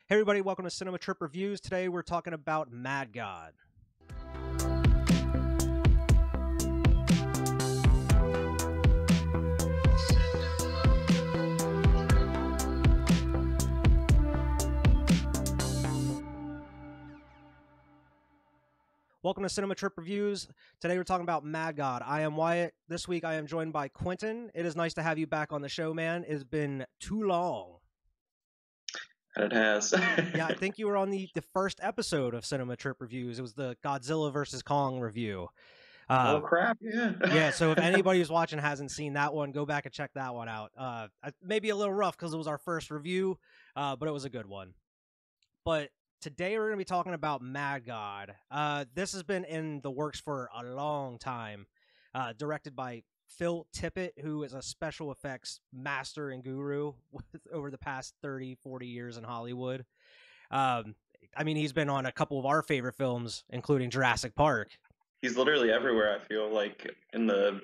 Hey everybody, welcome to Cinema Trip Reviews. Today we're talking about Mad God. Welcome to Cinema Trip Reviews. Today we're talking about Mad God. I am Wyatt. This week I am joined by Quinton. It is nice to have you back on the show, man. It's been too long. It has. Yeah, I think you were on the first episode of Cinema Trip Reviews. It was the Godzilla vs. Kong review. Oh, crap, yeah. Yeah, so if anybody who's watching hasn't seen that one, go back and check that one out. Maybe a little rough because it was our first review, but it was a good one. But today we're going to be talking about Mad God. This has been in the works for a long time, directed by Phil Tippett, who is a special effects master and guru over the past 30, 40 years in Hollywood. I mean, he's been on a couple of our favorite films, including Jurassic Park. He's literally everywhere, I feel like, in the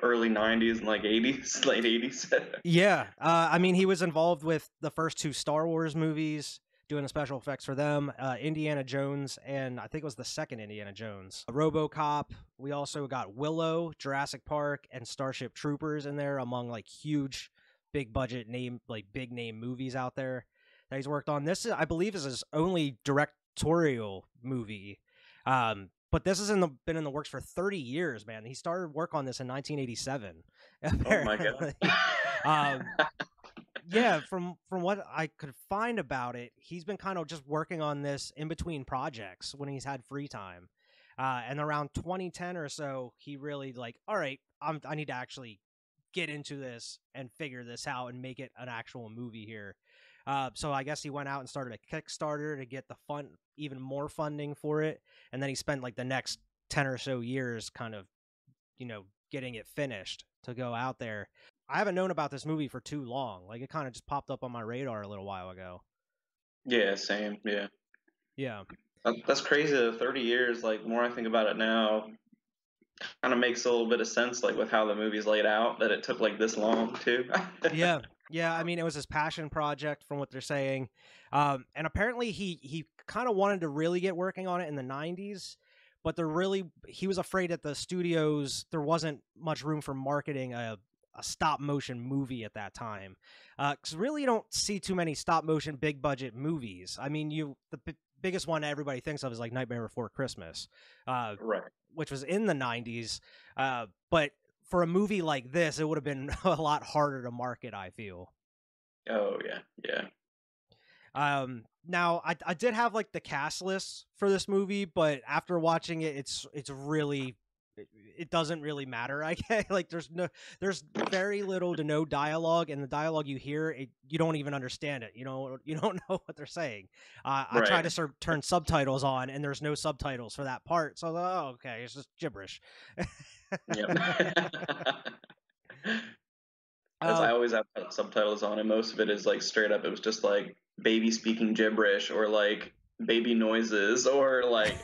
early 90s and like 80s, late 80s. Yeah. I mean, he was involved with the first two Star Wars movies, doing the special effects for them, Indiana Jones, and I think it was the second Indiana Jones. RoboCop. We also got Willow, Jurassic Park, and Starship Troopers in there among like huge, big budget name, like big name movies out there that he's worked on. This, I believe, is his only directorial movie. But this has been in the works for 30 years, man. He started work on this in 1987. Apparently. Oh my God. Yeah, from what I could find about it, he's been kind of just working on this in between projects when he's had free time. And around 2010 or so, he really like, all right, I need to actually get into this and figure this out and make it an actual movie here. So I guess he went out and started a Kickstarter to get the even more funding for it. And then he spent like the next 10 or so years kind of, getting it finished to go out there. I haven't known about this movie for too long. Like, it kind of just popped up on my radar a little while ago. Yeah, same. Yeah. Yeah. That's crazy. 30 years, like, the more I think about it now, kind of makes a little bit of sense, like, with how the movie's laid out, that it took, like, this long, too. Yeah. Yeah, I mean, it was his passion project from what they're saying. And apparently he kind of wanted to really get working on it in the 90s, but he was afraid at the studios there wasn't much room for marketing a stop motion movie at that time. Because really you don't see too many stop motion big budget movies. I mean, the biggest one everybody thinks of is like Nightmare Before Christmas, Right. which was in the 90s. But for a movie like this, it would have been a lot harder to market, I feel. Oh, yeah. Yeah. Now I did have like the cast list for this movie, but after watching it, it's really, it doesn't really matter. I guess like there's very little to no dialogue, and the dialogue you hear, you don't even understand it. You don't know what they're saying. I tried to turn subtitles on, and there's no subtitles for that part. So okay, it's just gibberish. Yep. I always have subtitles on, and most of it is like straight up. It was just like baby speaking gibberish, or like baby noises, or like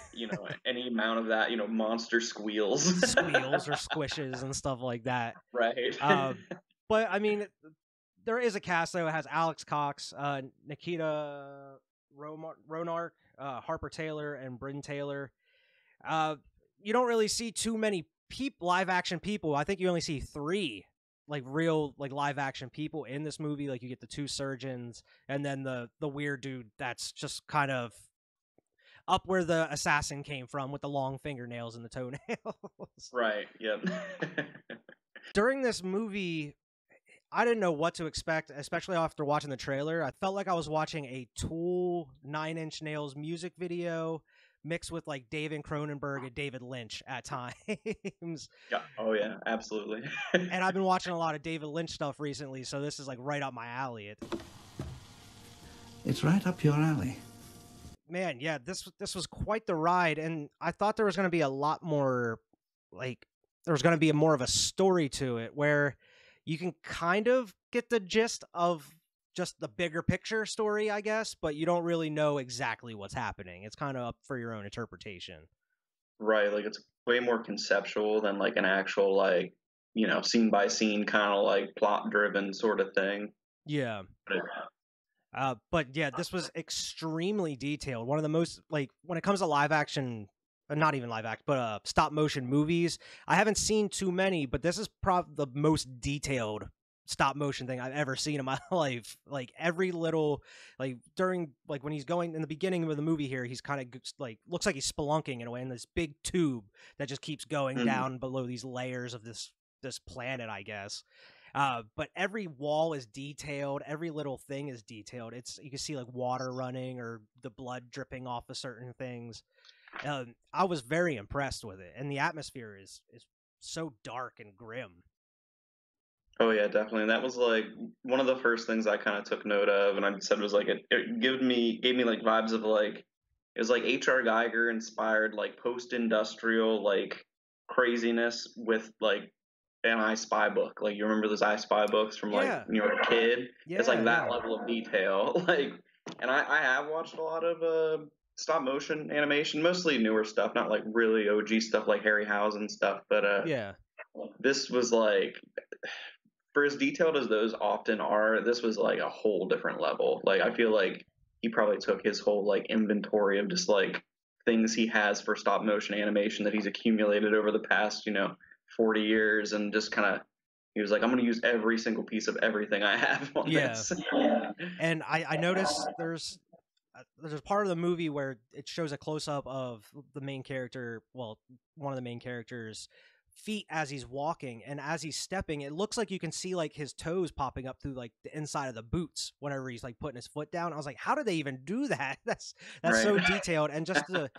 any amount of that. Monster squeals, or squishes and stuff like that. Right. But I mean, there is a cast though. It has Alex Cox, Nikita Ronark, Harper Taylor, and Bryn Taylor. You don't really see too many live action people. I think you only see 3 like real like live action people in this movie. Like you get the 2 surgeons, and then the weird dude that's just kind of up where the assassin came from with the long fingernails and the toenails. Right. Yep. During this movie, I didn't know what to expect, especially after watching the trailer. I felt like I was watching a Tool 9 Inch Nails music video mixed with like David Cronenberg and David Lynch at times. Yeah. Oh yeah, absolutely. And I've been watching a lot of David Lynch stuff recently, so this is like right up my alley. It's right up your alley. Man, yeah, this was quite the ride, and I thought there was going to be a lot more, like, there was going to be more of a story to it, where you can kind of get the gist of just the bigger picture story, I guess, but you don't really know exactly what's happening. It's kind of up for your own interpretation. Right, like it's way more conceptual than like an actual like, scene by scene kind of like plot driven sort of thing. Yeah. But yeah, this was extremely detailed. One of the most, like, when it comes to live action, not even live action, but stop motion movies, I haven't seen too many, but this is probably the most detailed stop motion thing I've ever seen in my life. Like every little, like during, like when he's going in the beginning of the movie here, he's kind of like, looks like he's spelunking in a way in this big tube that just keeps going down below these layers of this planet, I guess. But every wall is detailed. Every little thing is detailed. You can see like water running or the blood dripping off of certain things. I was very impressed with it, and the atmosphere is so dark and grim. Oh yeah, definitely. And that was like one of the first things I kind of took note of, and I said was like it gave me like vibes of like it was like H.R. Geiger inspired like post-industrial like craziness with like an I Spy book. Like you remember those I Spy books from like Yeah, when you were a kid? It's like that yeah. level of detail. Like, and I have watched a lot of stop motion animation, mostly newer stuff, not like really OG stuff like Harryhausen stuff, but Yeah. this was like for as detailed as those often are, this was like a whole different level. Like I feel like he probably took his whole like inventory of just like things he has for stop motion animation that he's accumulated over the past, 40 years and just kind of he was like, I'm going to use every single piece of everything I have on Yeah. this. And I noticed there's a part of the movie where it shows a close up of the main character, well, one of the main characters' feet as he's walking, and as he's stepping, it looks like you can see like his toes popping up through like the inside of the boots whenever he's like putting his foot down. I was like, how do they even do that? That's Right. so detailed. And just because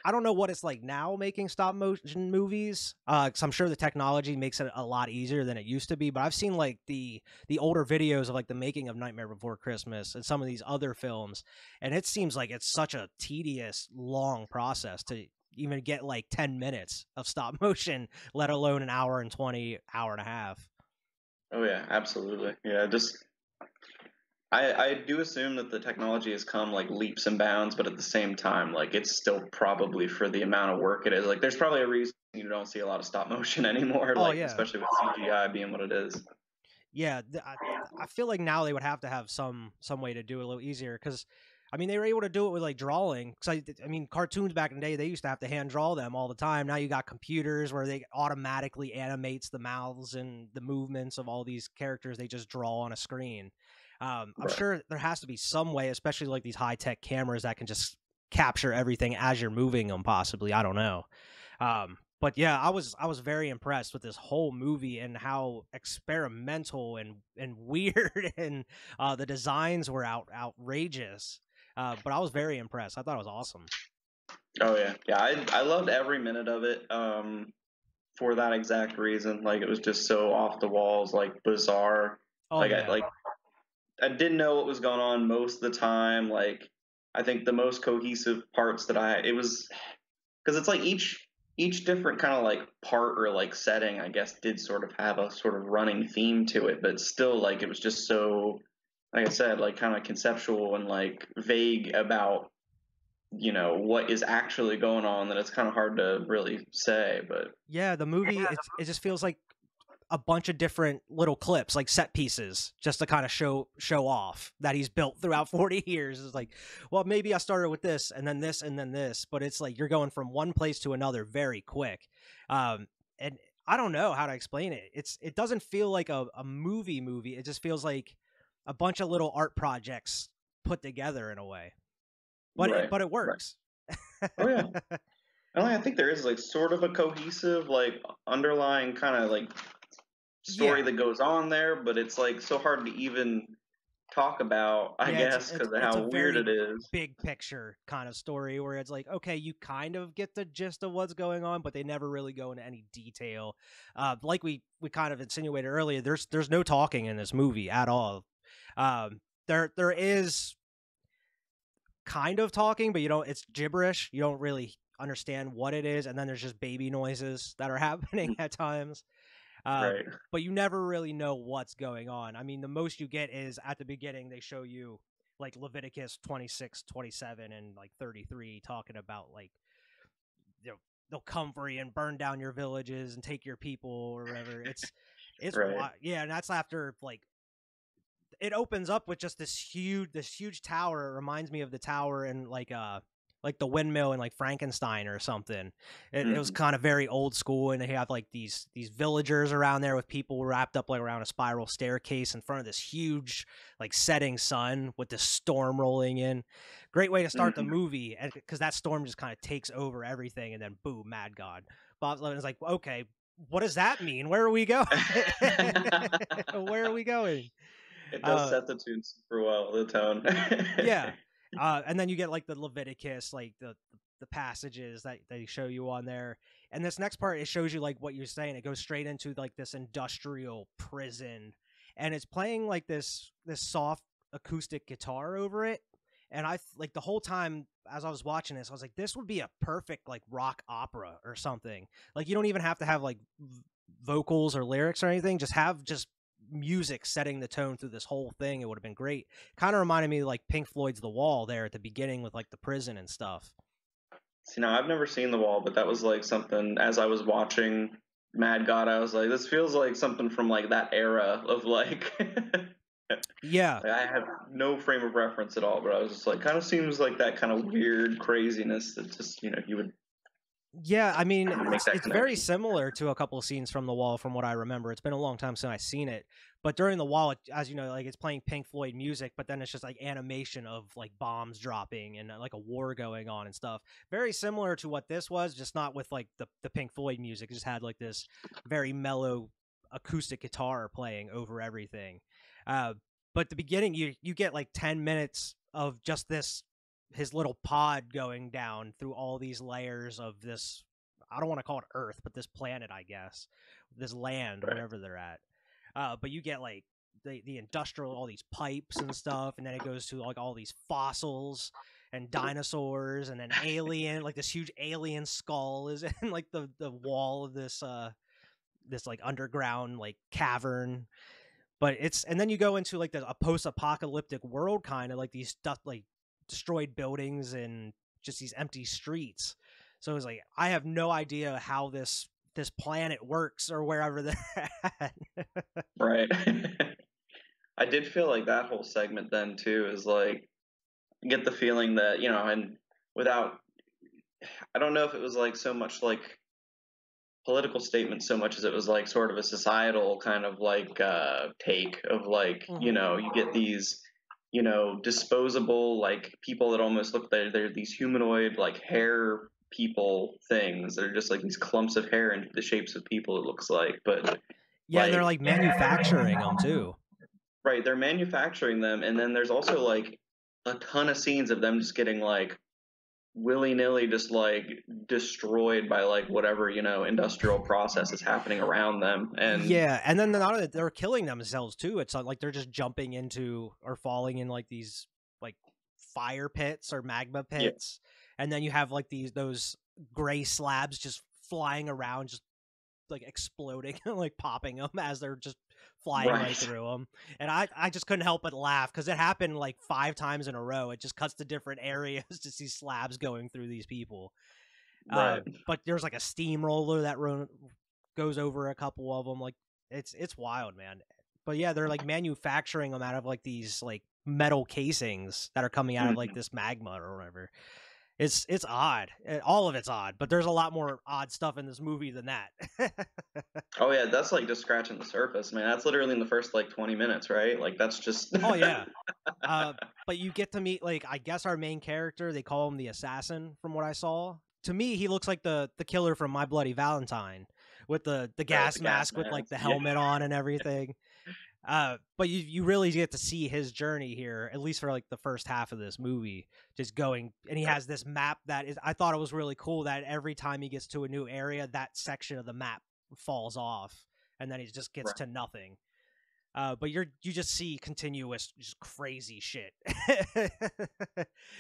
I don't know what it's like now making stop motion movies, because I'm sure the technology makes it a lot easier than it used to be. But I've seen like the older videos of like the making of Nightmare Before Christmas and some of these other films, and it seems like it's such a tedious, long process to even get like 10 minutes of stop motion, let alone an hour and 20, hour and a half. Oh yeah, absolutely. Yeah, just I do assume that the technology has come like leaps and bounds, but at the same time, like it's still probably for the amount of work it is. Like there's probably a reason you don't see a lot of stop motion anymore, Oh like yeah. especially with CGI being what it is. Yeah, I feel like now they would have to have some way to do it a little easier, because I mean they were able to do it with like drawing. Because I mean cartoons back in the day, they used to have to hand draw them all the time. Now you got computers where they automatically animates the mouths and the movements of all these characters. They just draw on a screen. I'm Right. sure there has to be some way, especially like these high tech cameras that can just capture everything as you're moving them. Possibly, I don't know. But yeah, I was very impressed with this whole movie and how experimental and weird and the designs were outrageous. But I was very impressed. I thought it was awesome. Oh yeah, yeah. I loved every minute of it. For that exact reason, like it was just so off the walls, like bizarre. Oh Like yeah, I didn't know what was going on most of the time. Like I think the most cohesive parts that it was because it's like each different kind of like part or like setting I guess did sort of have a sort of running theme to it, but still like it was just so like I said like kind of conceptual and like vague about what is actually going on that it's kind of hard to really say. But yeah. The movie it just feels like a bunch of different little clips, like set pieces, just to kind of show off that he's built throughout 40 years. It's like, well, maybe I started with this and then this and then this, but it's like you're going from one place to another very quick. And I don't know how to explain it. It doesn't feel like a movie. It just feels like a bunch of little art projects put together in a way. But right, it right. works. Oh yeah. I think there is like sort of a cohesive like underlying kind of like story Yeah. that goes on there, but it's like so hard to even talk about, I Yeah, guess, because of it's a how weird very it is. big picture kind of story where it's like, okay, you kind of get the gist of what's going on, but they never really go into any detail. Like we kind of insinuated earlier, there's no talking in this movie at all. There is kind of talking, but it's gibberish. You don't really understand what it is, and then there's just baby noises that are happening at times. Right. But you never really know what's going on. I mean, the most you get is at the beginning, they show you like Leviticus 26, 27, and like 33 talking about like, they'll come for you and burn down your villages and take your people or whatever. It's Right. yeah. And that's after like it opens up with just this huge tower. It reminds me of the tower in like the windmill in like Frankenstein or something. It was kind of very old school, and they have like these villagers around there with people wrapped up like around a spiral staircase in front of this huge like setting sun with this storm rolling in. Great way to start the movie, and because that storm just kind of takes over everything, and then boom, Mad God. Bob's Levin's like, okay, what does that mean? Where are we going? Where are we going? It does set the tune super well, the tone. Yeah. And then you get like the Leviticus, like the passages that they show you on there. And this next part, it shows you like what you're saying. It goes straight into like this industrial prison, and it's playing like this soft acoustic guitar over it. And I like the whole time as I was watching this, I was like, this would be a perfect like rock opera or something. Like you don't even have to have like vocals or lyrics or anything. Just have music setting the tone through this whole thing. It would have been great. Kind of reminded me of like Pink Floyd's The Wall there at the beginning with like the prison and stuff. See, now I've never seen The Wall, but that was like something as I was watching Mad God, I was like, this feels like something from like that era of like yeah. Like, I have no frame of reference at all, but I was just like, kind of seems like that kind of weird craziness that just, you would. Yeah, I mean, it's very similar to a couple of scenes from The Wall from what I remember. It's been a long time since I've seen it. But during The Wall, as you know, like it's playing Pink Floyd music, but then it's just like animation of like bombs dropping and like a war going on and stuff. Very similar to what this was, just not with like the Pink Floyd music. It just had like this very mellow acoustic guitar playing over everything. But the beginning, you get like 10 minutes of just his little pod going down through all these layers of this, I don't want to call it Earth, but this planet, I guess, this land, right, wherever they're at. But you get like the industrial, all these pipes and stuff, and then it goes to like all these fossils and dinosaurs, and then alien, like this huge alien skull is in like the wall of this like underground like cavern. But and then you go into like a post-apocalyptic world, kind of like these stuff like destroyed buildings and just these empty streets. So it was like, I have no idea how this planet works or wherever they're at. Right. I did feel like that whole segment then too is like, get the feeling that, and without, I don't know if it was like so much like political statement so much as it was like sort of a societal kind of like take of like, you get these disposable like people that almost look like they're these humanoid like hair people things. They're just like these clumps of hair in the shapes of people, it looks like. But yeah, like, they're like manufacturing them too. Right, they're manufacturing them, and then there's also like a ton of scenes of them just getting like willy-nilly just like destroyed by like whatever industrial process is happening around them. And yeah, and then they're killing themselves too. It's not like they're just jumping into or falling in like these like fire pits or magma pits, and then you have like those gray slabs just flying around, just like exploding like popping them as they're just flying right through them. And I just couldn't help but laugh because it happened like 5 times in a row. It just cuts to different areas to see slabs going through these people. Right. But there's like a steamroller that goes over a couple of them. Like it's wild, man. But yeah, they're like manufacturing them out of like these like metal casings that are coming out of like this magma or whatever. It's odd. All of it's odd, but there's a lot more odd stuff in this movie than that. Oh yeah, that's like just scratching the surface, man. That's literally in the first like 20 minutes, right? Like that's just Oh yeah. But you get to meet like, I guess our main character, they call him the assassin from what I saw. To me, he looks like the killer from My Bloody Valentine with the gas mask with like the helmet on and everything. But you really get to see his journey here, at least for like the first half of this movie, just going, and he has this map that is, I thought it was really cool that every time he gets to a new area, that section of the map falls off and then he just gets to nothing. But you just see continuous just crazy shit.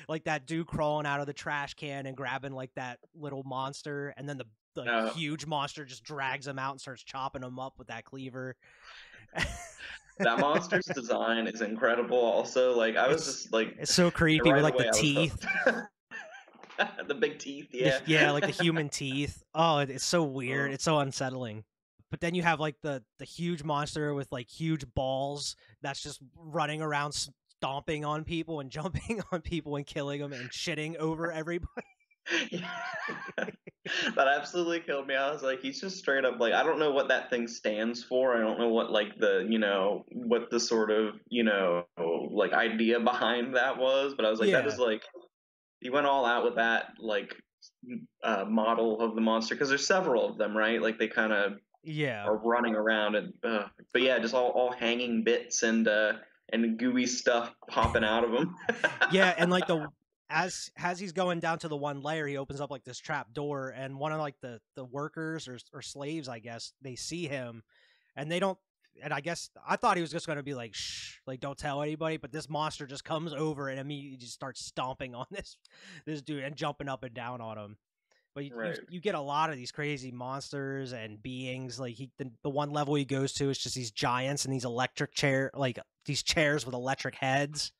Like that dude crawling out of the trash can and grabbing like that little monster, and then the huge monster just drags him out and starts chopping him up with that cleaver. That monster's design is incredible also. Like I was just like, it's so creepy with like the teeth. The big teeth, yeah, like the human teeth. Oh, it's so weird. It's so unsettling. But then you have like the huge monster with like huge balls that's just running around stomping on people and jumping on people and killing them and shitting over everybody. That absolutely killed me. I was like, he's just straight up like, I don't know what that thing stands for. I don't know what like the, what the sort of, like idea behind that was, but I was like, that is like, he went all out with that like model of the monster, because there's several of them, right? Like they kind of are running around and but yeah, just all hanging bits and gooey stuff popping out of them. Yeah, and like as he's going down to the one layer, he opens up like this trap door, and one of like the workers or slaves, I guess, they see him, and they don't. And I guess I thought he was just going to be like, shh, like don't tell anybody. But this monster just comes over and immediately just starts stomping on this dude and jumping up and down on him. But you get a lot of these crazy monsters and beings. Like the one level he goes to is just these giants and these electric like these chairs with electric heads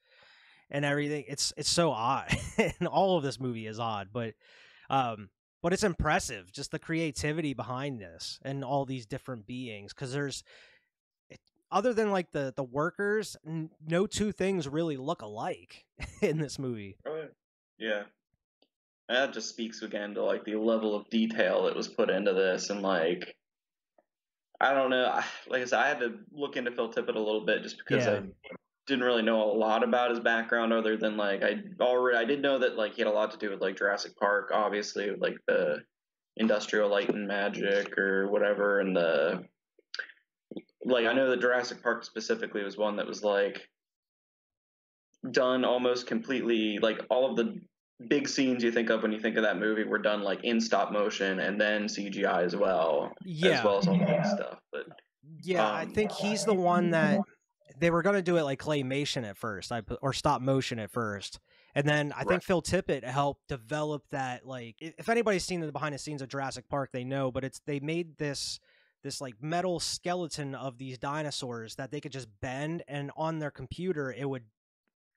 and everything. It's so odd. And all of this movie is odd, but it's impressive, just the creativity behind this and all these different beings. Because there's, other than like the workers, no two things really look alike in this movie. Yeah. That just speaks again to like the level of detail that was put into this, and like, I don't know, like I said, I had to look into Phil Tippett a little bit just because I didn't really know a lot about his background, other than like I did know that like he had a lot to do with like Jurassic Park, obviously, with, like the Industrial Light and Magic or whatever, and I know that Jurassic Park specifically was one that was like done almost completely, like all of the big scenes you think of when you think of that movie were done like in stop motion and then CGI as well as all that stuff. But I think he's the one that they were going to do it like claymation at first, or stop motion at first. And then I think Phil Tippett helped develop that. Like, if anybody's seen the behind the scenes of Jurassic Park, they know, but they made this like metal skeleton of these dinosaurs that they could just bend, and on their computer,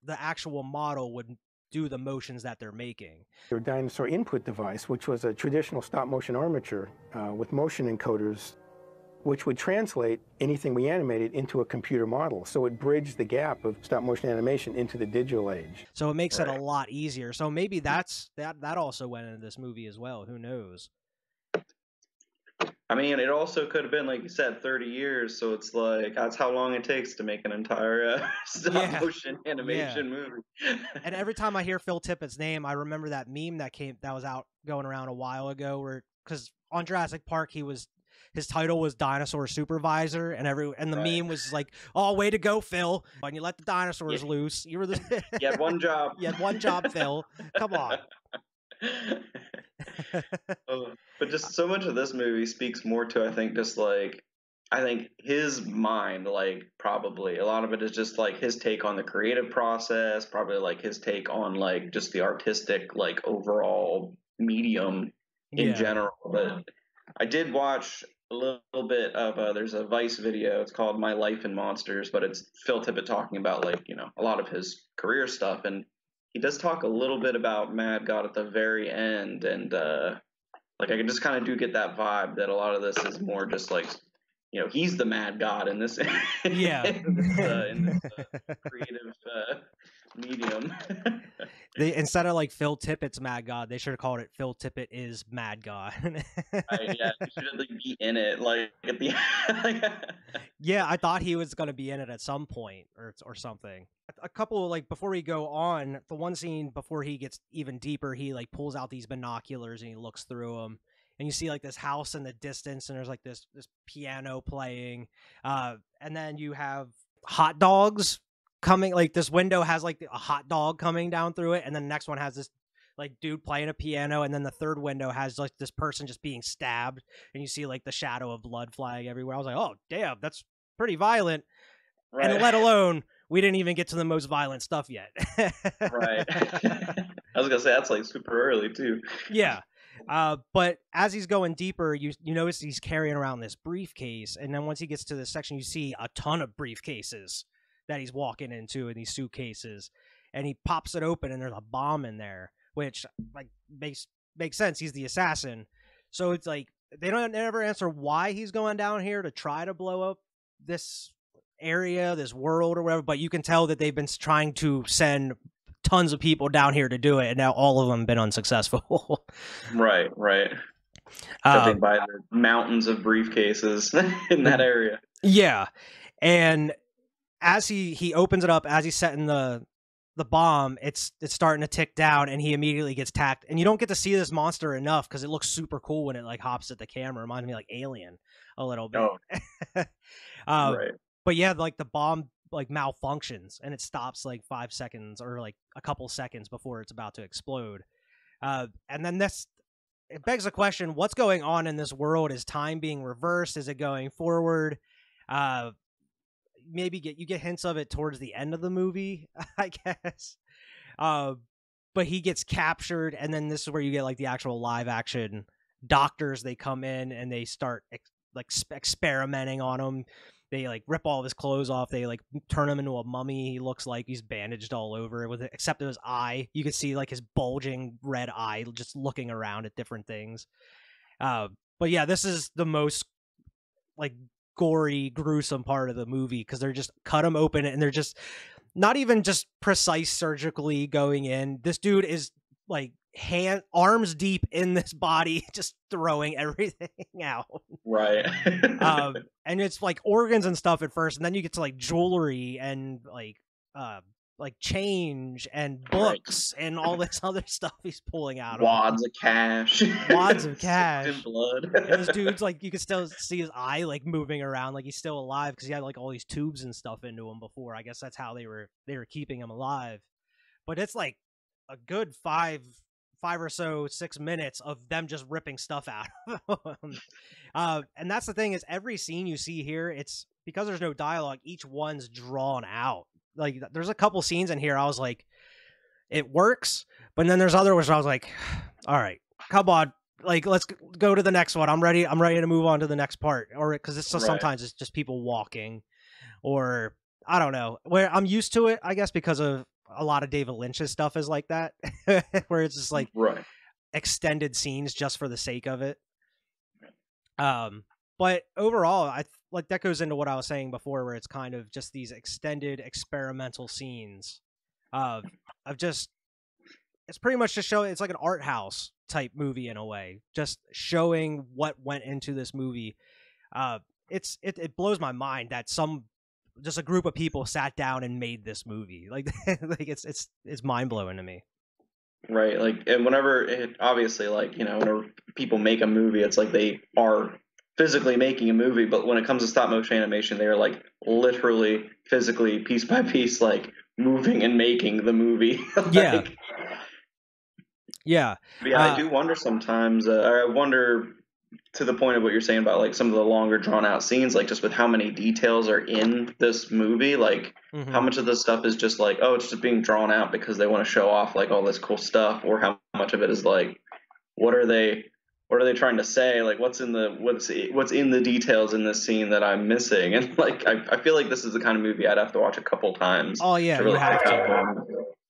the actual model would do the motions that they're making. Their dinosaur input device, which was a traditional stop-motion armature with motion encoders, which would translate anything we animated into a computer model. So it bridged the gap of stop-motion animation into the digital age. So it makes it a lot easier. So maybe that also went into this movie as well. Who knows? I mean, it also could have been, like you said, 30 years, so it's like, that's how long it takes to make an entire stop-motion animation movie. And every time I hear Phil Tippett's name, I remember that meme that was out going around a while ago, because on Jurassic Park, his title was Dinosaur Supervisor, and the meme was like, "Oh, way to go, Phil! When you let the dinosaurs loose, you were the you had one job. You had one job, Phil. Come on." But just so much of this movie speaks more to, I think, just like, I think his mind, like, probably a lot of it is just like his take on the creative process, probably like his take on like just the artistic, like, overall medium in general. But I did watch a little bit of there's a Vice video. It's called My Life in Monsters, but it's Phil Tippett talking about, like, a lot of his career stuff, and he does talk a little bit about Mad God at the very end, and like, I can just kind of do get that vibe that a lot of this is more just like, he's the Mad God in this, in this creative medium. Instead of like Phil Tippett's Mad God, they should have called it Phil Tippett is Mad God. Yeah, he should like be in it, like at the Yeah, I thought he was going to be in it at some point or something. A couple, like, before we go on, the one scene before he gets even deeper, he like pulls out these binoculars and he looks through them, and you see like this house in the distance, and there's like this piano playing, and then you have hot dogs coming, like this window has like a hot dog coming down through it, and then the next one has this like dude playing a piano, and then the third window has like this person just being stabbed, and you see like the shadow of blood flying everywhere. I was like, oh damn, that's pretty violent. And let alone, we didn't even get to the most violent stuff yet. Right. I was gonna say, that's like super early too. Yeah. But as he's going deeper, you notice he's carrying around this briefcase, and then once he gets to this section, you see a ton of briefcases that he's walking into in these suitcases, and he pops it open, and there's a bomb in there, which like makes sense. He's the assassin, so it's like they never answer why he's going down here to try to blow up this area, this world or whatever, but you can tell that they've been trying to send tons of people down here to do it, and now all of them have been unsuccessful. Right. Judging by the mountains of briefcases in that area. Yeah. And as he opens it up, as he's setting the bomb, it's starting to tick down, and he immediately gets tacked. And you don't get to see this monster enough because it looks super cool when it like hops at the camera. It reminds me like Alien a little bit. Right. But yeah, like the bomb like malfunctions and it stops like 5 seconds or like a couple seconds before it's about to explode. And then it begs the question, what's going on in this world? Is time being reversed? Is it going forward? Maybe you get hints of it towards the end of the movie, I guess. But he gets captured, and then this is where you get like the actual live action doctors. They come in and they start experimenting on him. They like rip all of his clothes off. They like turn him into a mummy. He looks like he's bandaged all over with it, except his eye. You can see like his bulging red eye just looking around at different things. But yeah, this is the most like gory, gruesome part of the movie because they're just cut him open and they're just not even just precise surgically going in. This dude is like arms deep in this body, just throwing everything out. Right. And it's like organs and stuff at first, and then you get to like jewelry and like change and books and all this other stuff he's pulling out. Wads of cash. Wads of cash. In blood. And this dude's like, you can still see his eye like moving around, like he's still alive because he had like all these tubes and stuff into him before. I guess that's how they were keeping him alive. But it's like a good 5 or so 6 minutes of them just ripping stuff out of him. And that's the thing, is every scene you see here, it's because there's no dialogue, each one's drawn out. Like there's a couple scenes in here I was like, it works, but then there's other ones I was like, all right, come on, like let's go to the next one. I'm ready to move on to the next part. Or because it's just sometimes it's just people walking, or I don't know, where I'm used to it, I guess, because of a lot of David Lynch's stuff is like that, where it's just like extended scenes just for the sake of it. But overall, I like that goes into what I was saying before, where it's kind of just these extended experimental scenes of just, it's pretty much just showing, it's like an art house type movie in a way, just showing what went into this movie. It blows my mind that just a group of people sat down and made this movie. Like it's mind blowing to me. Right. Like, and whenever obviously, like, you know, whenever people make a movie, it's like they are physically making a movie, but when it comes to stop motion animation, they are like literally physically piece by piece, like moving and making the movie. Like, yeah. I do wonder sometimes, I wonder to the point of what you're saying about like some of the longer drawn out scenes, like just with how many details are in this movie, like how much of this stuff is just like, oh, it's just being drawn out because they want to show off like all this cool stuff, or how much of it is like, what are they trying to say? Like what's in the details in this scene that I'm missing? And like, I feel like this is the kind of movie I'd have to watch a couple times. Oh yeah, to really you have pick up on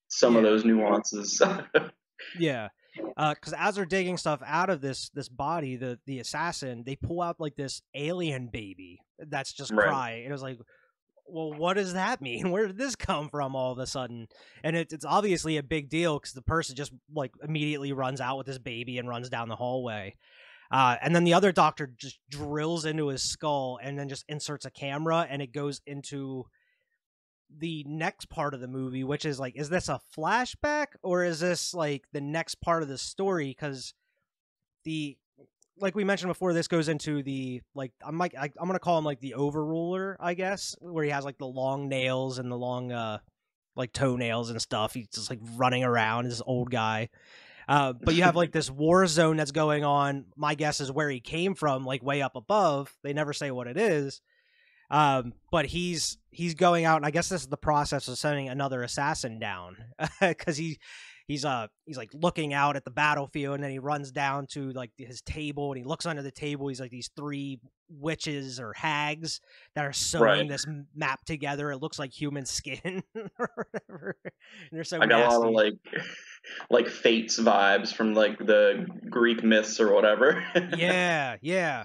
some of those nuances. Yeah. Because as they're digging stuff out of this body, the assassin, they pull out like this alien baby that's just crying. It was like, well, what does that mean? Where did this come from all of a sudden? And it's obviously a big deal because the person just like immediately runs out with this baby and runs down the hallway. And then the other doctor just drills into his skull and then just inserts a camera, and it goes into the next part of the movie, which is like, is this a flashback or is this like the next part of the story? Because like we mentioned before, this goes into the, like, I'm gonna call him like the overruler, I guess, where he has like the long nails and the long like toenails and stuff. He's just like running around, this old guy. But you have like this war zone that's going on. My guess is where he came from, like way up above. They never say what it is. But he's going out, and I guess this is the process of sending another assassin down, because he's like looking out at the battlefield, and then he runs down to like his table, and he looks under the table. He's like these 3 witches or hags that are sewing this map together. It looks like human skin or whatever. And they're so nasty. A lot of like like fates vibes from like the Greek myths or whatever. Yeah.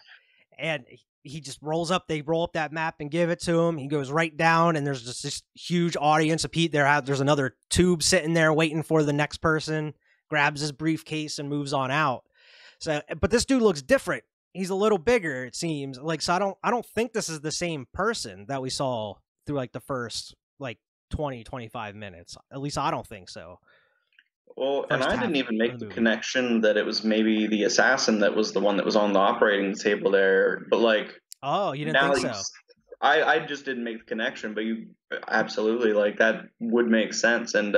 And he just rolls up. They roll up that map and give it to him. He goes right down, and there's just this huge audience of people. There's another tube sitting there waiting for the next person. Grabs his briefcase and moves on out. So, but this dude looks different. He's a little bigger, it seems. Like, so I don't think this is the same person that we saw through like the first like 20-25 minutes. At least I don't think so. Well, and First I half didn't even of make the the movie. connection that it was maybe the assassin that was the one that was on the operating table there. But like Oh, you didn't now think that you, so? I just didn't make the connection, but you absolutely like that would make sense. And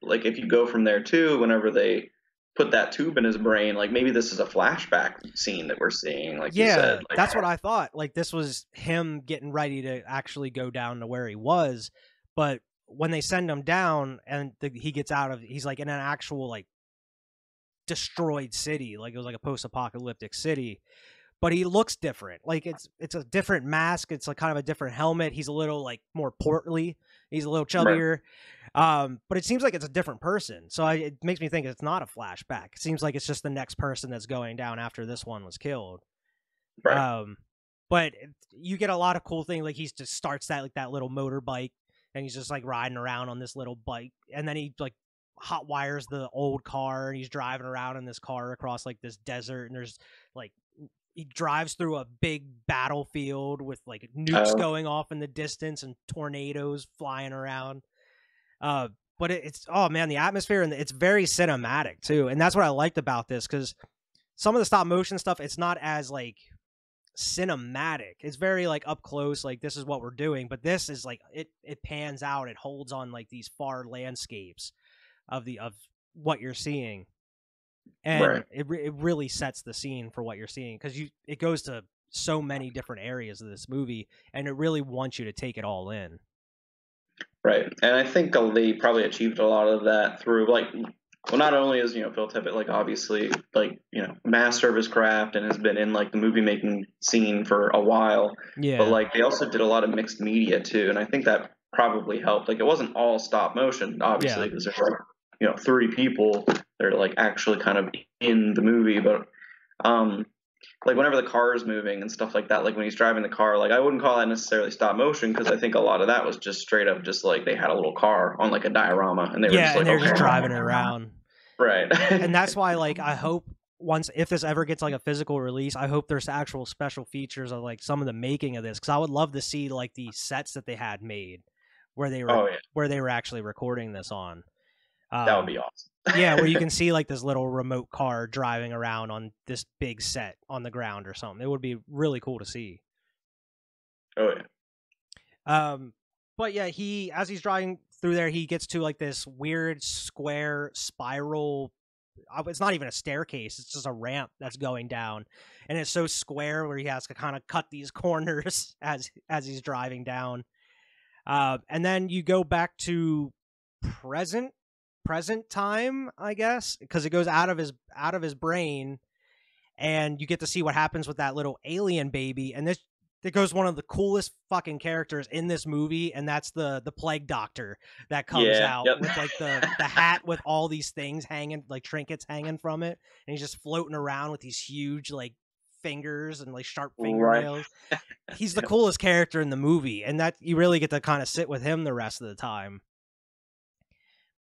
like if you go from there too, whenever they put that tube in his brain, like maybe this is a flashback scene that we're seeing, like you said. Yeah, Like, that's what I thought. Like this was him getting ready to actually go down to where he was, but when they send him down and he gets out of, he's like in an actual like destroyed city, like it was like a post-apocalyptic city, but he looks different. Like it's a different mask. It's like kind of a different helmet. He's a little like more portly. He's a little right, chubbier. But it seems like it's a different person. So it makes me think it's not a flashback. It seems like it's just the next person that's going down after this one was killed. right. But you get a lot of cool things. Like he just starts that like that little motorbike, and he's just like riding around on this little bike, and then he like hot wires the old car, and he's driving around in this car across like this desert, and there's like he drives through a big battlefield with like nukes Oh, going off in the distance and tornadoes flying around. But it's oh man, the atmosphere, and it's very cinematic too, and that's what I liked about this, because some of the stop motion stuff, it's not as like cinematic. It's very like up close, like this is what we're doing, but this is like it pans out, it holds on like these far landscapes of what you're seeing, and right. it really sets the scene for what you're seeing, because it goes to so many different areas of this movie, and it really wants you to take it all in. Right. And I think they probably achieved a lot of that through like well not only is, Phil Tippett like obviously like, master of his craft and has been in like the movie making scene for a while, but Yeah, like they also did a lot of mixed media too, and I think that probably helped. Like it wasn't all stop motion, yeah, obviously, because there's like, three people that are like actually kind of in the movie, but um like whenever the car is moving and stuff like that, like when he's driving the car, like I wouldn't call that necessarily stop motion, because I think a lot of that was just straight up just like they had a little car on like a diorama and they were yeah, just and like, they're okay, just driving it around. right. And that's why like I hope once, if this ever gets like a physical release, I hope there's actual special features of like some of the making of this, because I would love to see like the sets that they had made where they were Oh yeah, actually recording this on. that would be awesome. Yeah, where you can see like this little remote car driving around on this big set on the ground or something. It would be really cool to see. Oh yeah. But yeah, as he's driving through there, he gets to like this weird square spiral. It's not even a staircase; it's just a ramp that's going down, and it's so square where he has to kind of cut these corners as he's driving down. And then you go back to present time, I guess, because it goes out of his brain, and you get to see what happens with that little alien baby. And this it goes one of the coolest fucking characters in this movie, and that's the plague doctor that comes Yeah. out Yep. with like the hat with all these things hanging, like trinkets hanging from it, and he's just floating around with these huge like fingers and like sharp Right. fingernails. He's the coolest character in the movie, and that you really get to kind of sit with him the rest of the time.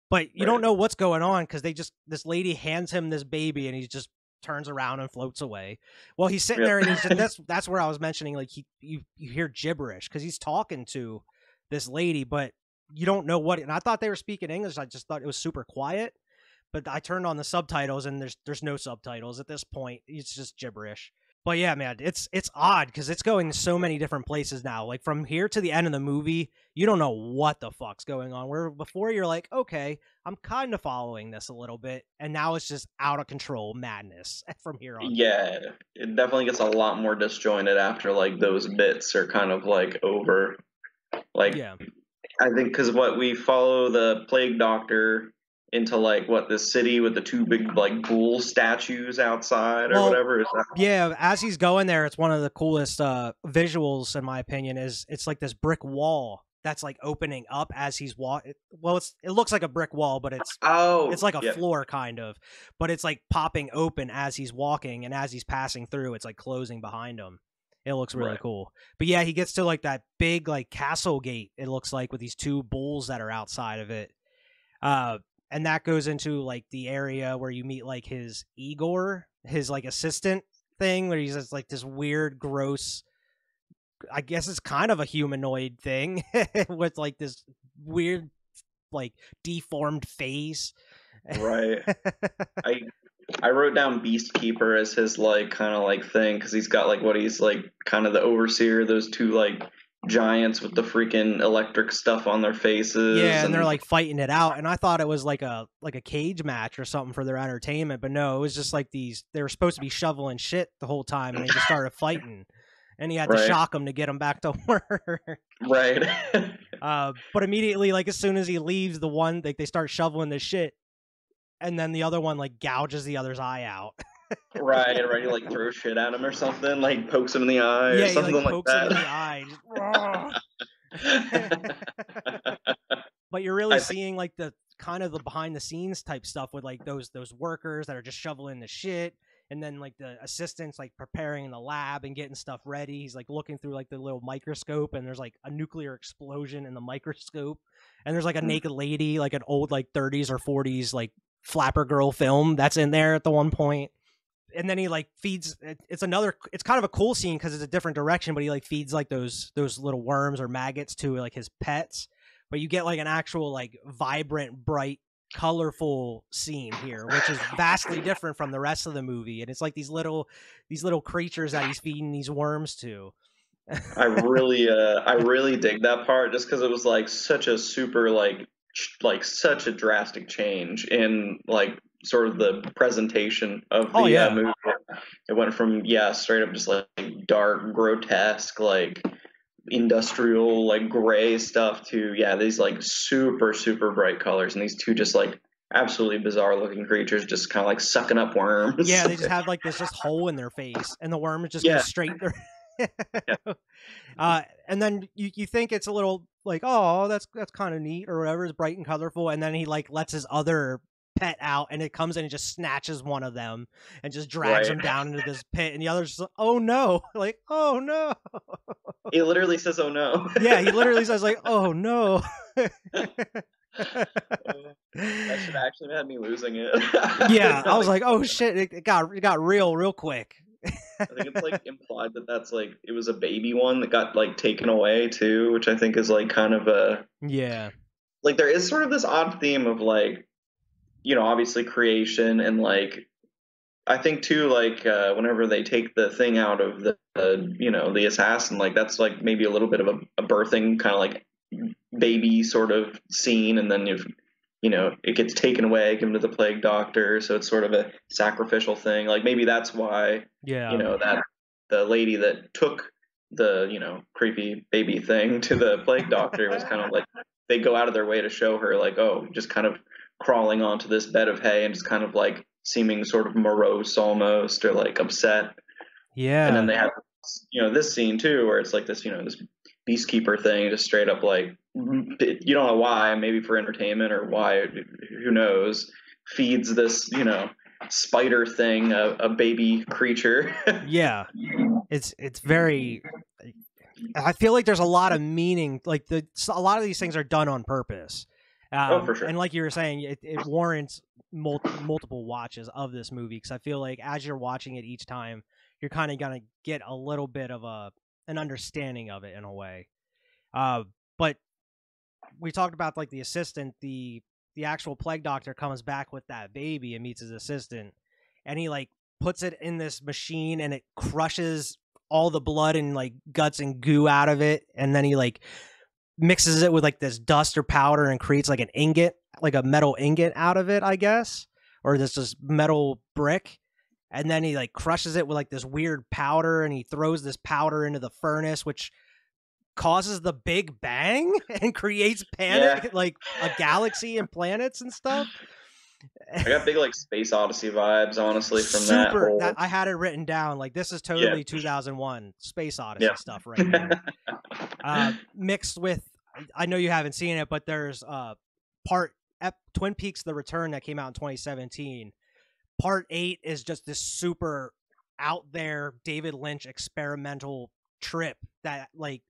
But you don't Right. know what's going on, because this lady hands him this baby, and he just turns around and floats away. Well, he's sitting Yep. there, and he's just, that's where I was mentioning, like you hear gibberish because he's talking to this lady, but you don't know what. And I thought they were speaking English. I just thought it was super quiet. But I turned on the subtitles, and there's no subtitles at this point. It's just gibberish. But yeah, man, it's odd because it's going so many different places now. Like from here to the end of the movie, you don't know what the fuck's going on. Where before you're like, okay, I'm kind of following this a little bit, and now it's just out of control madness from here on. Yeah, it definitely gets a lot more disjointed after like those bits are kind of like over. Like Yeah. I think because what we follow the plague doctor into like what the city with the two big like bull statues outside or Well, whatever is that? Yeah, as he's going there, it's one of the coolest visuals, in my opinion. Is it's like this brick wall that's like opening up as he's walking. Well, it looks like a brick wall, but it's like a floor kind of, but it's like popping open as he's walking, and as he's passing through, it's like closing behind him. It looks really cool. But yeah, he gets to like that big like castle gate, it looks like, with these two bulls that are outside of it. And that goes into like the area where you meet like his Igor, his like assistant thing, where he's just like this weird, gross, I guess it's kind of a humanoid thing with like this weird, like deformed face. Right. I wrote down Beastkeeper as his like kind of like thing, because he's got like what he's like kind of the overseer, those two like giants with the freaking electric stuff on their faces. Yeah, and they're like fighting it out, and I thought it was like a cage match or something for their entertainment, but no, it was just like they were supposed to be shoveling shit the whole time, and they just started fighting, and he had to shock them to get them back to work. Right. But immediately, like as soon as he leaves, the one like they start shoveling the shit, and then the other one like gouges the other's eye out. Right. He like throws shit at him or something, like pokes him in the eye or something like pokes that. him in the eye. But you're really seeing like the kind of the behind the scenes type stuff with like those workers that are just shoveling the shit, and then like the assistants like preparing in the lab and getting stuff ready. He's like looking through like the little microscope, and there's like a nuclear explosion in the microscope, and there's like a naked lady, like an old like 30s or 40s like flapper girl film that's in there at the one point. And then he like feeds, it's kind of a cool scene because it's a different direction, but he like feeds like those little worms or maggots to like his pets. But you get like an actual like vibrant, bright, colorful scene here, which is vastly different from the rest of the movie. And it's like these little creatures that he's feeding these worms to. I really dig that part, just because it was like such a super like such a drastic change in like sort of the presentation of the movie. It went from straight up just like dark, grotesque, like industrial, like gray stuff to these like super, super bright colors, and these two just like absolutely bizarre looking creatures just kind of like sucking up worms. Yeah, they just have like this just hole in their face, and the worm is just goes straight there. And then you think it's a little like, oh, that's kind of neat or whatever, it's bright and colorful, and then he like lets his other pet out, and it comes in and just snatches one of them and just drags him down into this pit, and the other's just like, oh no, like, oh no. He literally says, oh no. Yeah, he literally says like, oh no. That should actually have me losing it. Yeah, I was like, oh shit, it got real quick. I think it's like implied that that's like it was a baby one that got like taken away too, which I think is like kind of a like there is sort of this odd theme of like, you know, obviously creation, and like I think too like whenever they take the thing out of the you know, the assassin, like that's like maybe a little bit of a birthing kind of like baby sort of scene, and then you know, it gets taken away, given to the plague doctor, so it's sort of a sacrificial thing. Like maybe that's why, you know, that the lady that took the, you know, creepy baby thing to the plague doctor was kind of like, they go out of their way to show her like, oh, just kind of crawling onto this bed of hay and just kind of like seeming sort of morose almost, or like upset. Yeah. And then they have, you know, this scene too, where it's like this, you know, this Beastkeeper thing, just straight up like, you don't know why, maybe for entertainment or why, who knows, feeds this, you know, spider thing a baby creature. Yeah, it's very, I feel like there's a lot of meaning, like a lot of these things are done on purpose. For sure. And like you were saying, it warrants multiple watches of this movie, because I feel like as you're watching it each time, you're kind of gonna get a little bit of an understanding of it in a way. But we talked about like the assistant, the actual plague doctor comes back with that baby and meets his assistant, and he like puts it in this machine, and it crushes all the blood and like guts and goo out of it, and then he like mixes it with like this dust or powder and creates like an ingot, like a metal ingot out of it, I guess, or this just metal brick. And then he like crushes it with like this weird powder, and he throws this powder into the furnace, which causes the Big Bang and creates panic, like a galaxy and planets and stuff. I got big like Space Odyssey vibes, honestly, from that whole... I had it written down. Like, this is totally 2001 Space Odyssey stuff right now. Mixed with I know you haven't seen it, but there's Twin Peaks: The Return that came out in 2017. Part 8 is just this super out there David Lynch experimental trip that like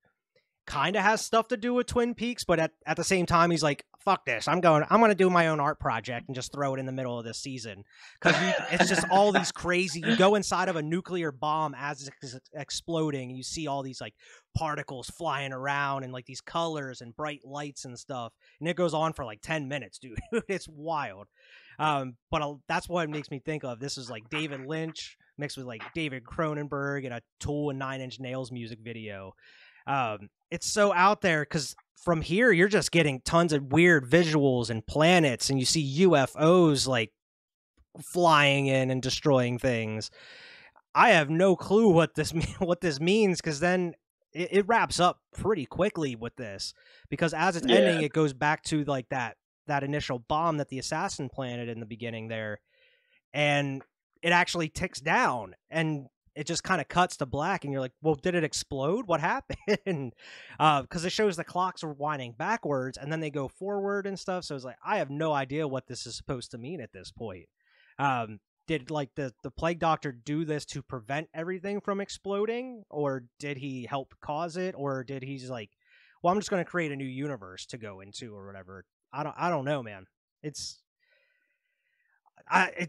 kind of has stuff to do with Twin Peaks, but at the same time he's like, fuck this, I'm going to do my own art project and just throw it in the middle of this season, because it's just all these crazy, you go inside of a nuclear bomb as it's exploding, you see all these like particles flying around and like these colors and bright lights and stuff, and it goes on for like 10 minutes, dude. It's wild. But that's what it makes me think of. This is like David Lynch mixed with like David Cronenberg and a Tool and Nine Inch Nails music video. It's so out there because from here you're just getting tons of weird visuals and planets, and you see UFOs like flying in and destroying things. I have no clue what this means, because then it wraps up pretty quickly with this, because as it's ending, it goes back to like that initial bomb that the assassin planted in the beginning there, and it actually ticks down and it just kind of cuts to black, and you're like, well, did it explode? What happened? Because it shows the clocks are winding backwards and then they go forward and stuff. So it's like, I have no idea what this is supposed to mean at this point. Did like the plague doctor do this to prevent everything from exploding, or did he help cause it, or did he's like, well, I'm just going to create a new universe to go into or whatever? I don't know, man. It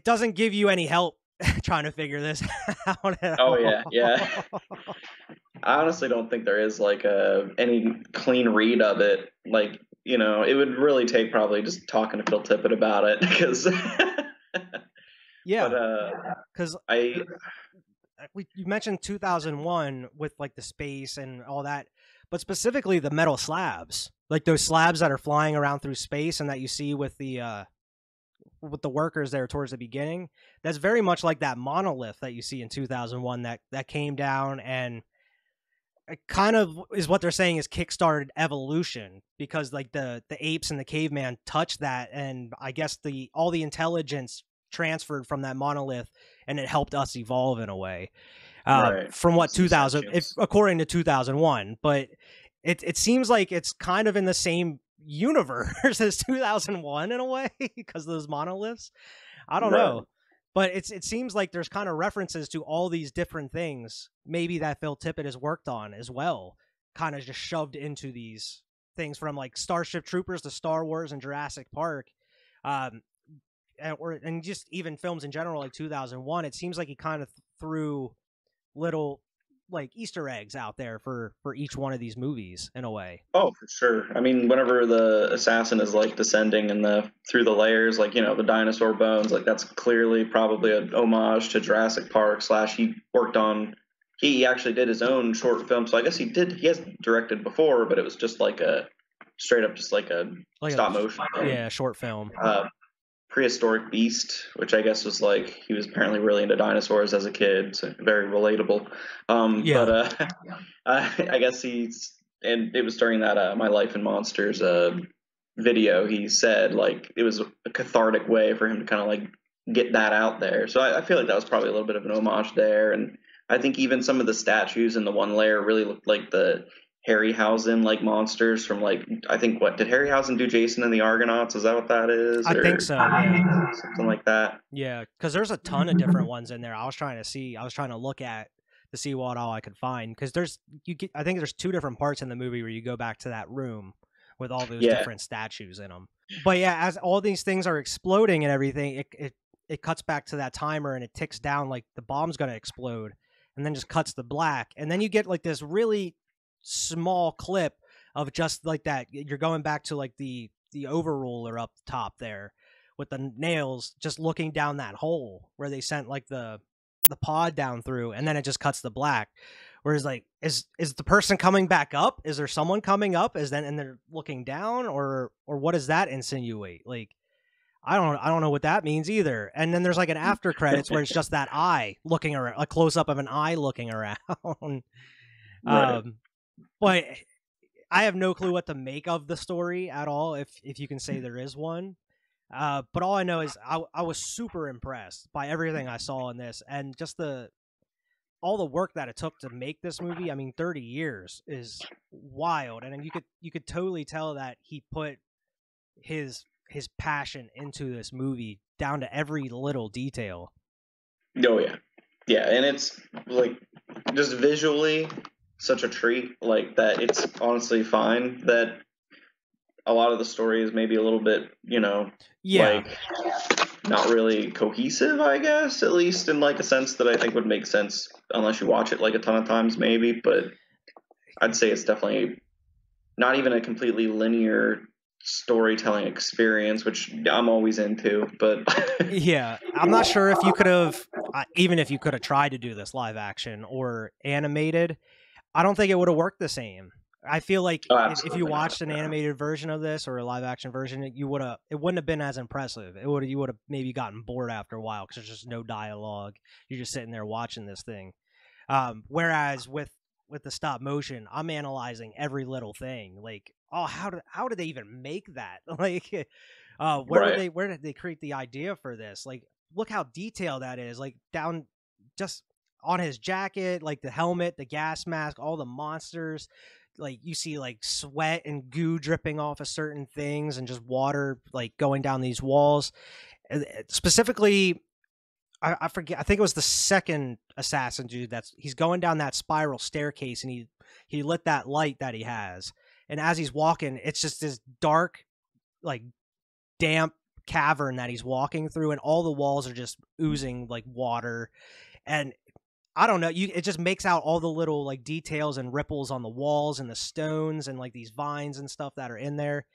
doesn't give you any help trying to figure this out at all. Yeah. I honestly don't think there is like any clean read of it. Like, you know, it would really take probably just talking to Phil Tippett about it, because yeah, because you mentioned 2001 with like the space and all that, but specifically the metal slabs, like those slabs that are flying around through space and that you see with the workers there towards the beginning. That's very much like that monolith that you see in 2001 that came down, and it kind of is what they're saying is kickstarted evolution, because like the apes and the caveman touched that, and I guess all the intelligence transferred from that monolith, and it helped us evolve in a way. From what 2000, according to 2001, but it seems like it's kind of in the same universe as 2001 in a way, because those monoliths. I don't know, but it seems like there's kind of references to all these different things, maybe that Phil Tippett has worked on as well, kind of just shoved into these things, from like Starship Troopers to Star Wars and Jurassic Park, and just even films in general like 2001. It seems like he kind of threw little like Easter eggs out there for each one of these movies in a way. Oh, for sure. I mean, whenever the assassin is like descending through the layers, like, you know, the dinosaur bones, like that's clearly probably an homage to Jurassic Park / he actually did his own short film. So I guess he has directed before, but it was just like a straight up, just like a stop motion film. Yeah, short film. Prehistoric Beast, which I guess was like, he was apparently really into dinosaurs as a kid, so very relatable. But I guess and it was during that My Life in Monsters video, he said like it was a cathartic way for him to kind of like get that out there. So I feel like that was probably a little bit of an homage there. And I think even some of the statues in the one layer really looked like the Harryhausen like monsters from like, I think, what did Harryhausen do? Jason and the Argonauts? Is that what that is? I think so. Yeah, something like that. Yeah, because there's a ton of different ones in there. I was trying to look at to see what all I could find, because I think there's 2 different parts in the movie where you go back to that room with all those different statues in them. But yeah, as all these things are exploding and everything, it cuts back to that timer and it ticks down like the bomb's gonna explode, and then just cuts to black, and then you get like this really small clip of just like that. You're going back to like the overruler up top there with the nails, just looking down that hole where they sent like the pod down through, and then it just cuts to black. Whereas like, is the person coming back up? Is there someone coming up? And they're looking down, or what does that insinuate? Like, I don't know what that means either. And then there's like an after credits where it's just that eye looking around, a close up of an eye looking around. But I have no clue what to make of the story at all, if you can say there is one. But all I know is I was super impressed by everything I saw in this, and just all the work that it took to make this movie, I mean, 30 years is wild. And you could totally tell that he put his passion into this movie down to every little detail. Oh yeah. Yeah, and it's like just visually such a treat, like that it's honestly fine that a lot of the story is maybe a little bit, like not really cohesive, I guess, at least in like a sense that I think would make sense unless you watch it like a ton of times maybe, but I'd say it's definitely not even a completely linear storytelling experience, which I'm always into, but yeah, I'm not sure if you could have, even if you could have tried to do this live action or animated, I don't think it would have worked the same. I feel like if you watched an animated version of this or a live action version, it wouldn't have been as impressive. You would have maybe gotten bored after a while because there's just no dialogue. You're just sitting there watching this thing. Whereas with the stop motion, I'm analyzing every little thing. Like, oh, how did they even make that? Like, where did they create the idea for this? Like, look how detailed that is. Like down just on his jacket, like the helmet, the gas mask, all the monsters. Like you see like sweat and goo dripping off of certain things and just water like going down these walls. Specifically, I forget, I think it was the second assassin dude he's going down that spiral staircase and he lit that light that he has. And as he's walking, it's just this dark, like damp cavern that he's walking through and all the walls are just oozing like water. And I don't know. It just makes out all the little like details and ripples on the walls and the stones and like these vines and stuff that are in there.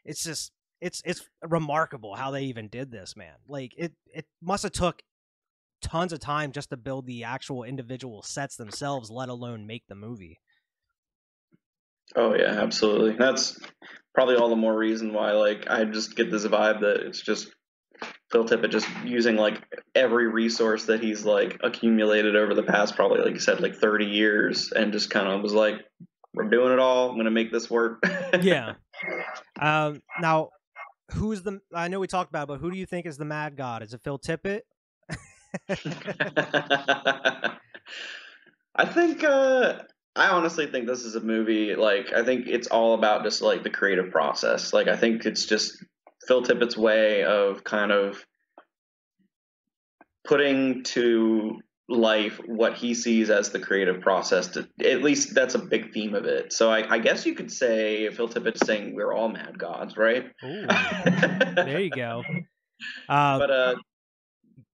It's just it's remarkable how they even did this, man. Like it must have took tons of time just to build the actual individual sets themselves, let alone make the movie. Oh yeah, absolutely. That's probably all the more reason why like I just get this vibe that it's just Phil Tippett just using like every resource that he's like accumulated over the past probably, like you said, like 30 years and just kind of was like, we're doing it all. I'm gonna make this work. Yeah. Now, I know we talked about it, but who do you think is the Mad God? Is it Phil Tippett? I honestly think this is a movie, like, I think it's all about just like the creative process. Like, I think it's just Phil Tippett's way of kind of putting to life what he sees as the creative process. At least that's a big theme of it. So I guess you could say Phil Tippett's saying we're all mad gods, right? Ooh, there you go. But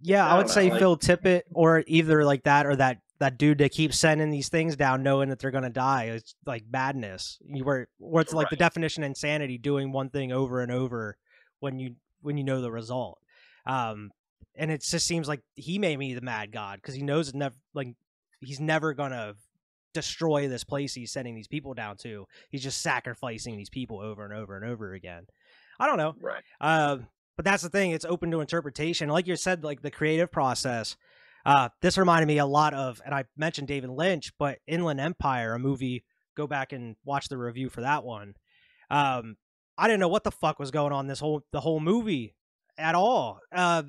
yeah, I would say like, Phil Tippett, or either like that or that dude that keeps sending these things down knowing that they're gonna die. It's like madness. Where it's like the definition of insanity, doing one thing over and over when you know the result. And it just seems like he may be the mad god because he knows he's never gonna destroy this place he's sending these people down to. He's just sacrificing these people over and over and over again. I don't know. Right. But that's the thing. It's open to interpretation. Like you said, like the creative process. This reminded me a lot of, and I mentioned David Lynch, but Inland Empire, a movie. Go back and watch the review for that one. I didn't know what the fuck was going on the whole movie at all. I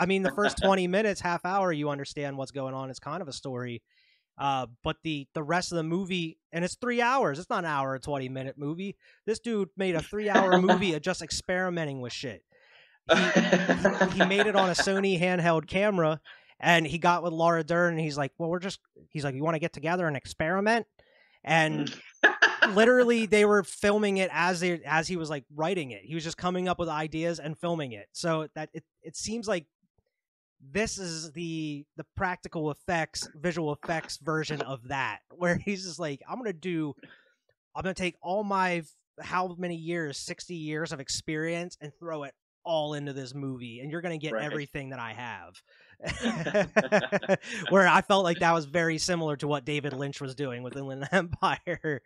mean, the first 20 minutes, half hour, you understand what's going on. It's kind of a story. But the rest of the movie, and it's 3 hours. It's not an hour, 20-minute movie. This dude made a 3-hour movie of just experimenting with shit. He made it on a Sony handheld camera, and he got with Laura Dern, and he's like, you want to get together and experiment? And literally they were filming it as he was like writing it. He was just coming up with ideas and filming it. So that it seems like this is the practical effects, visual effects version of that, where he's just like, I'm going to take all my, how many years, 60 years of experience and throw it all into this movie, and you're going to get everything that I have. Where I felt like that was very similar to what David Lynch was doing with Inland Empire.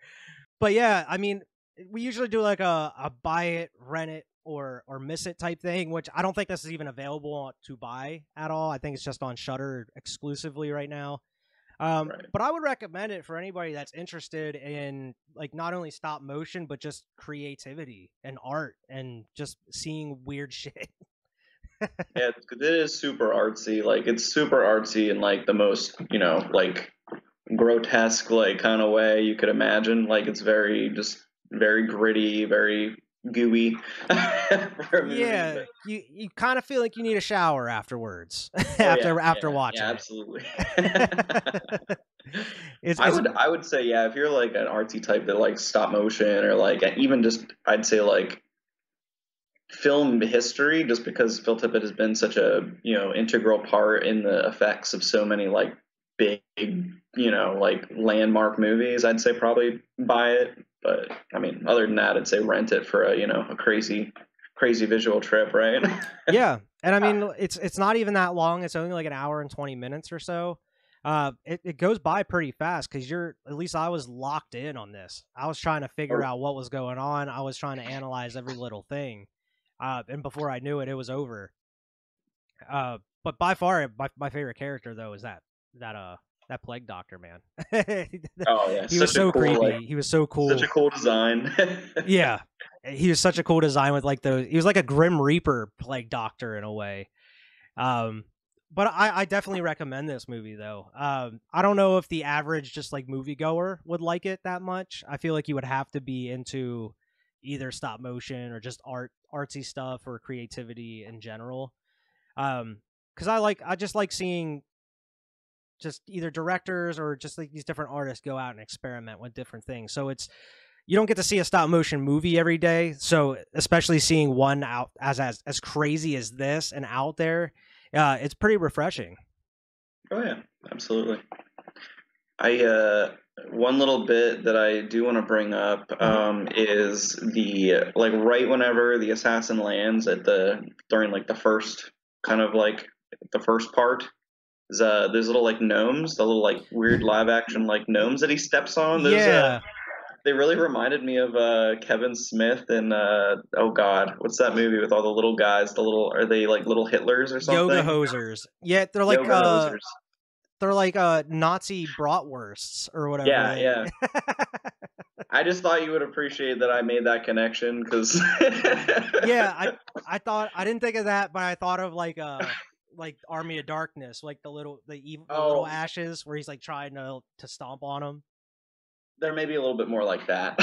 But yeah, I mean, we usually do like a buy it, rent it, or miss it type thing, which I don't think this is even available to buy at all. I think it's just on Shudder exclusively right now. But I would recommend it for anybody that's interested in like not only stop motion, but just creativity and art and just seeing weird shit. Yeah, it is super artsy. Like it's super artsy in like the most, like grotesque like kind of way you could imagine. Like it's very gritty, very gooey for a movie. Yeah, you kind of feel like you need a shower afterwards Oh yeah, after yeah, watching absolutely. it. it's, I it's would say yeah, if you're like an artsy type that likes stop motion or like even just I'd say like film history, just because Phil Tippett has been such a integral part in the effects of so many like big like landmark movies. I'd say probably buy it, but I mean other than that, I'd say rent it for a crazy visual trip, right? Yeah, and I mean it's not even that long. It's only like an hour and 20 minutes or so. It goes by pretty fast because at least I was locked in on this. I was trying to figure out what was going on. I was trying to analyze every little thing. And before I knew it, it was over. But by far, my favorite character though is that plague doctor, man. Oh yeah, He was so cool, creepy. like, He was so cool. such a cool design. Yeah, he was such a cool design with like he was like a Grim Reaper plague doctor in a way. But I definitely recommend this movie though. I don't know if the average just like moviegoer would like it that much. I feel like you would have to be into either stop motion or just artsy stuff or creativity in general. Because I just like seeing just either directors or just like these different artists go out and experiment with different things. So you don't get to see a stop motion movie every day. So especially seeing one out as crazy as this and out there, it's pretty refreshing. Oh yeah, absolutely. One little bit that I do want to bring up is the like right whenever the assassin lands during like the first kind of like the first part is there's little like gnomes, the little like weird live action like gnomes that he steps on. Yeah. They really reminded me of Kevin Smith and oh god, what's that movie with all the little guys? Are they like little Hitlers or something? Yoga hosers. Yeah, they're like Yoga hosers. They're like Nazi bratwursts or whatever. Yeah. I just thought you would appreciate that I made that connection because. Yeah, I thought I didn't think of that, but I thought of like Army of Darkness, like the little little ashes where he's like trying to stomp on them. There may be a little bit more like that.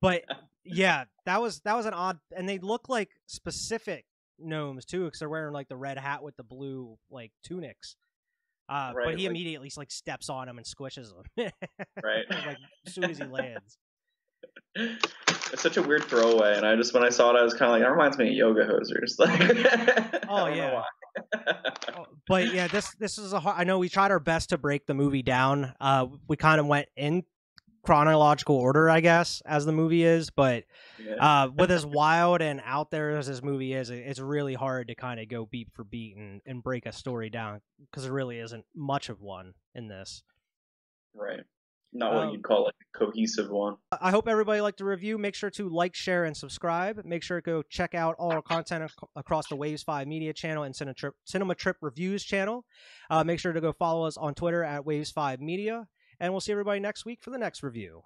But yeah, that was an odd, and they look like specific gnomes too, because they're wearing like the red hat with the blue like tunics. Right, but he immediately like steps on him and squishes him. Right. Like as soon as he lands. It's such a weird throwaway, and when I saw it, I was kind of like, that reminds me of yoga hosers. Like, oh yeah. But yeah, this is I know we tried our best to break the movie down. We kind of went in chronological order, I guess, as the movie is, but with as wild and out there as this movie is, it's really hard to kind of go beat for beat and break a story down because there really isn't much of one in this. Right. Not what you'd call like a cohesive one. I hope everybody liked the review. Make sure to like, share, and subscribe. Make sure to go check out all our content across the Waves 5 Media channel and Cinema Trip Reviews channel. Make sure to go follow us on Twitter at Waves 5 Media. And we'll see everybody next week for the next review.